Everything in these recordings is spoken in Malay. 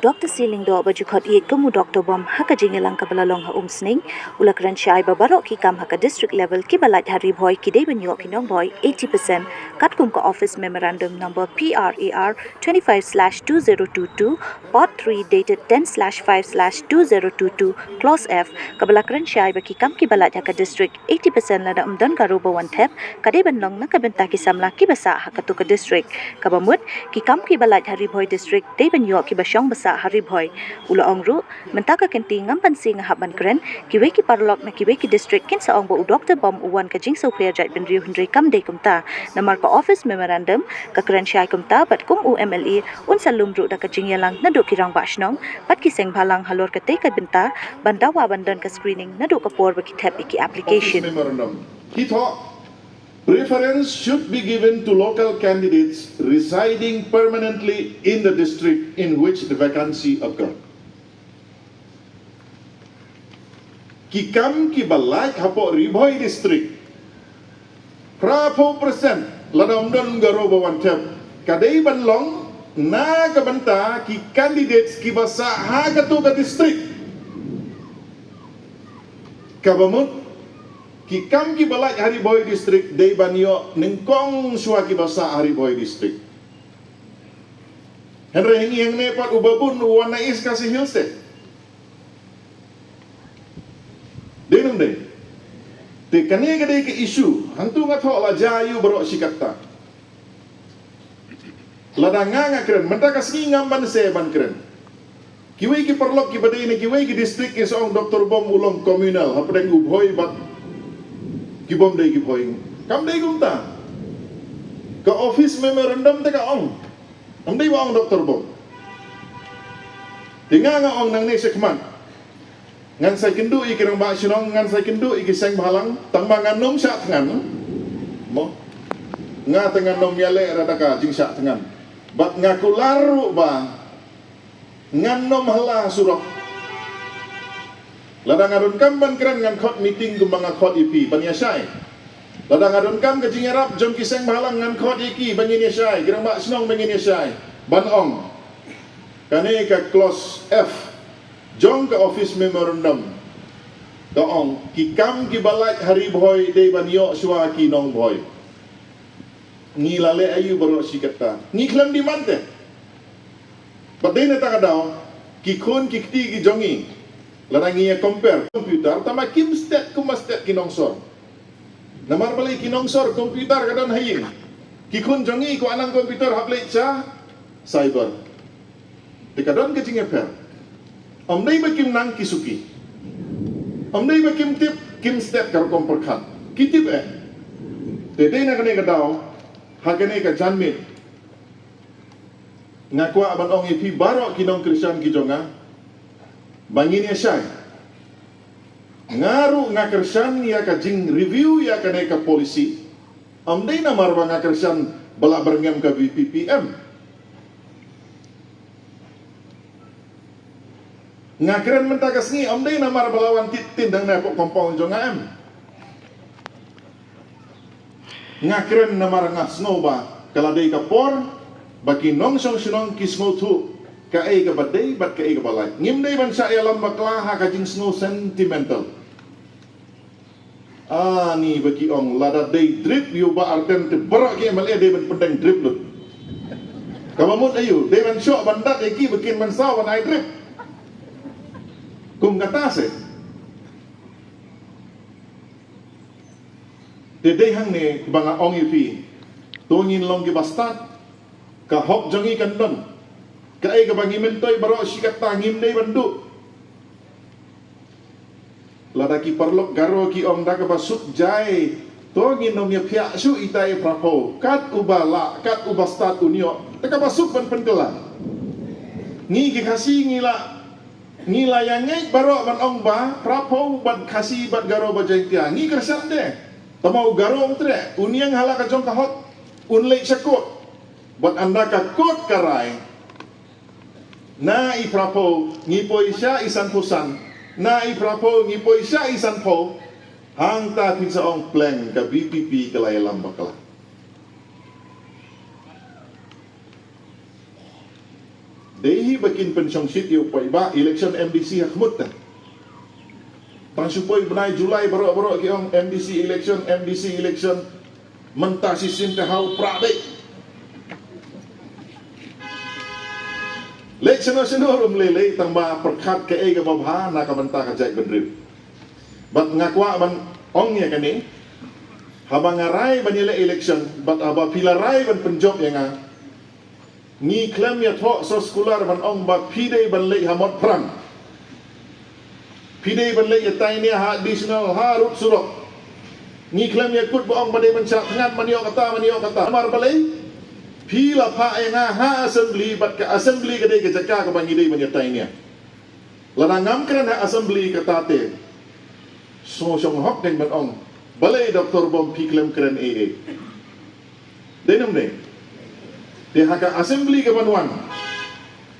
Dr. Siling do baju khot ye kamu Dr. Bom haka jingelang ka balalong ha umsning ulakran shai babarok ki kam haka district level ki balat hari boy ki dei banyo ki nong boy 80% kat kum ka office memorandum number PRAR 25/2022 part 3 dated 10/5/2022 clause F ka balakran shai ba ki kam ki balat haka district 80% lada umdan ka robo one thep ka dei banlong na ka benta ki samla ki basa haka tu ka district ka bamut ki kam ki balat hari boy district dei banyo ki basyong basa hari boy ula ongru mentaka kenti ngampan sing haban keren kiwe ki parlok na kiwe ki district kin saong bo Dr. Bom uwan ka jing so clear jat ben riu hendri kam de kumta namar ka office memorandum ka keren syai kumta bat kum UMLE un salum ru da ka jing yalang na do kirang ba shnong pat ki seng balang halor ka te ka benta bandawa bandan ka screening na do ka por ba ki tap ki application memorandum. He thought preference should be given to local candidates residing permanently in the district in which the vacancy occurred. Kikam ki balai hapo Riboy district. Prapo persen ladam don garoba wantep. Kadai banlong na kabanta ki candidates ki basa ha katu ka district. Kabamut ki kam ki balak Hari Boy district dei banyo nengkong sua ki basa Hari Boy district. Henry hingi yang nepat ubabun wana is kasih hilste. Denum deh. Te kane kadai ke isu hantu ngathok la jayu berok sikata. Ladanga keren mentaka singi ngamban seban keren. Kiwei ki perlok ki badai ni kiwei ki district ki seorang Dr. Bom ulong komunal hapadeng ubhoi bat kibom day kipoing kam day kumta ka office memorandum te ka ong day ba ong Dr. Bom tinga nga ong nang ni sekman ngan say kendu ikirang ba sinong ngan say kendu ikiseng balang tangma nganom sa tengan mo nga tengan nom yale rada ka jing sa tengan bat ngaku laru ba nganom hala surok ladang adun kam ban keren ngan khot meeting kumanga khot IP banyasai ladang adun kam ke jingerap jom kiseng balang ngan khot iki banyasai kirang ba senong banyasai ban ong kane ka clause F jong ke office memorandum ka ong ki kam ki balak Hari Boy dei banyo swa ki nong boy ni lale ayu baro sikata ni klam di mante badai na ta daw ki khon ki kti ki jongi larangiya compare komputer tama kimstet kumastet kinongsor namar balai kinongsor komputer kadon haying kikun jongi ko anang komputer haplay cha cyber dekadon ke jingeper omnai bakim nang kisuki omnai bakim tip kimstet kar komperkhat kitip tede na kane kadaw hakane ka janmit ngakwa aban ong ipi baro kinong Christian kijonga bangin ya syai ngaru ngakersan ya ka jing review ya ka ka polisi amdai na marwa ngakersan bala berngem ka BPPM ngakeren mentakas ni amdai na mar balawan tindang na kompong jonga ngakeren na mar ngasno ba kaladai ka por baki nong song sinong kismo tu ka ay ka baday bat ka ay ka balay ngimday ban sa alam baklaha ka jing snow sentimental ni baki ong lada day drip yu ba arten te barak ki malay day ban pedang drip lut kamamut ayu day ban syok bandat iki bikin man sawan ay drip kung katase day hang ni banga ong ipi tungin long ki bastat ka hop jangi kandon kai ka bangi mentoy baro sikat tangim dei bandu ladaki parlok garo ki ong da ka basuk jai to nginom ya pia su itai prapo kat ubala kat ubastat unio ta ka basuk ban pendela ngi ki kasi ngila yang ngai baro ban ong ba prapo ban kasi bat garo bajai tia ngi kersan de tamau garo tre uniang hala ka jong ka hot unlei sakot bat anda ka kot karai na iprapo ngipoy siya isan pusan na iprapo ngipoy siya isan po hang ta ki saong plan ka BPP ka layalam bakala. Dehi bakin pensyong sityo pa iba election MDC hakmut ta. Tang supay benai Julai baru-baru ki ong MDC election mentah sistem ka hau prabe. Lek seno-seno lele tang ba perkat ke ga babha na ka banta ka jai bendrip. Bat ngakwa ban ong ya kani. Habang ngarai banile election bat aba pilarai ban penjob yang ngi klem ya thok so skular ban ong ba pide ban le hamot prang. Pide ban le ya tai ni ha additional harut surok. Ngi klem ya kut ba ong ba de ban sak ngat maniok kata mar balai. Pila pa yang ha assembly bat ka assembly ka de ka jaka ka bangi de ban ya tai ni. Lanangam kran ha assembly ka tate. So syong hok deng ban ong. Balai Dr. Bom pi klem kran AA. Denum ne. Dia haka assembly ke banuan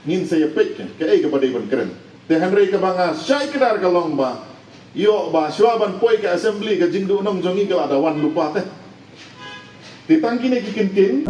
ngin saya pek ke ai ke badai ban keren te hanrei ke banga syai kedar ka longba yo ba swaban poi ke assembly ke jingdu nong jongi ke ada wan lupa teh ditangki ne kikin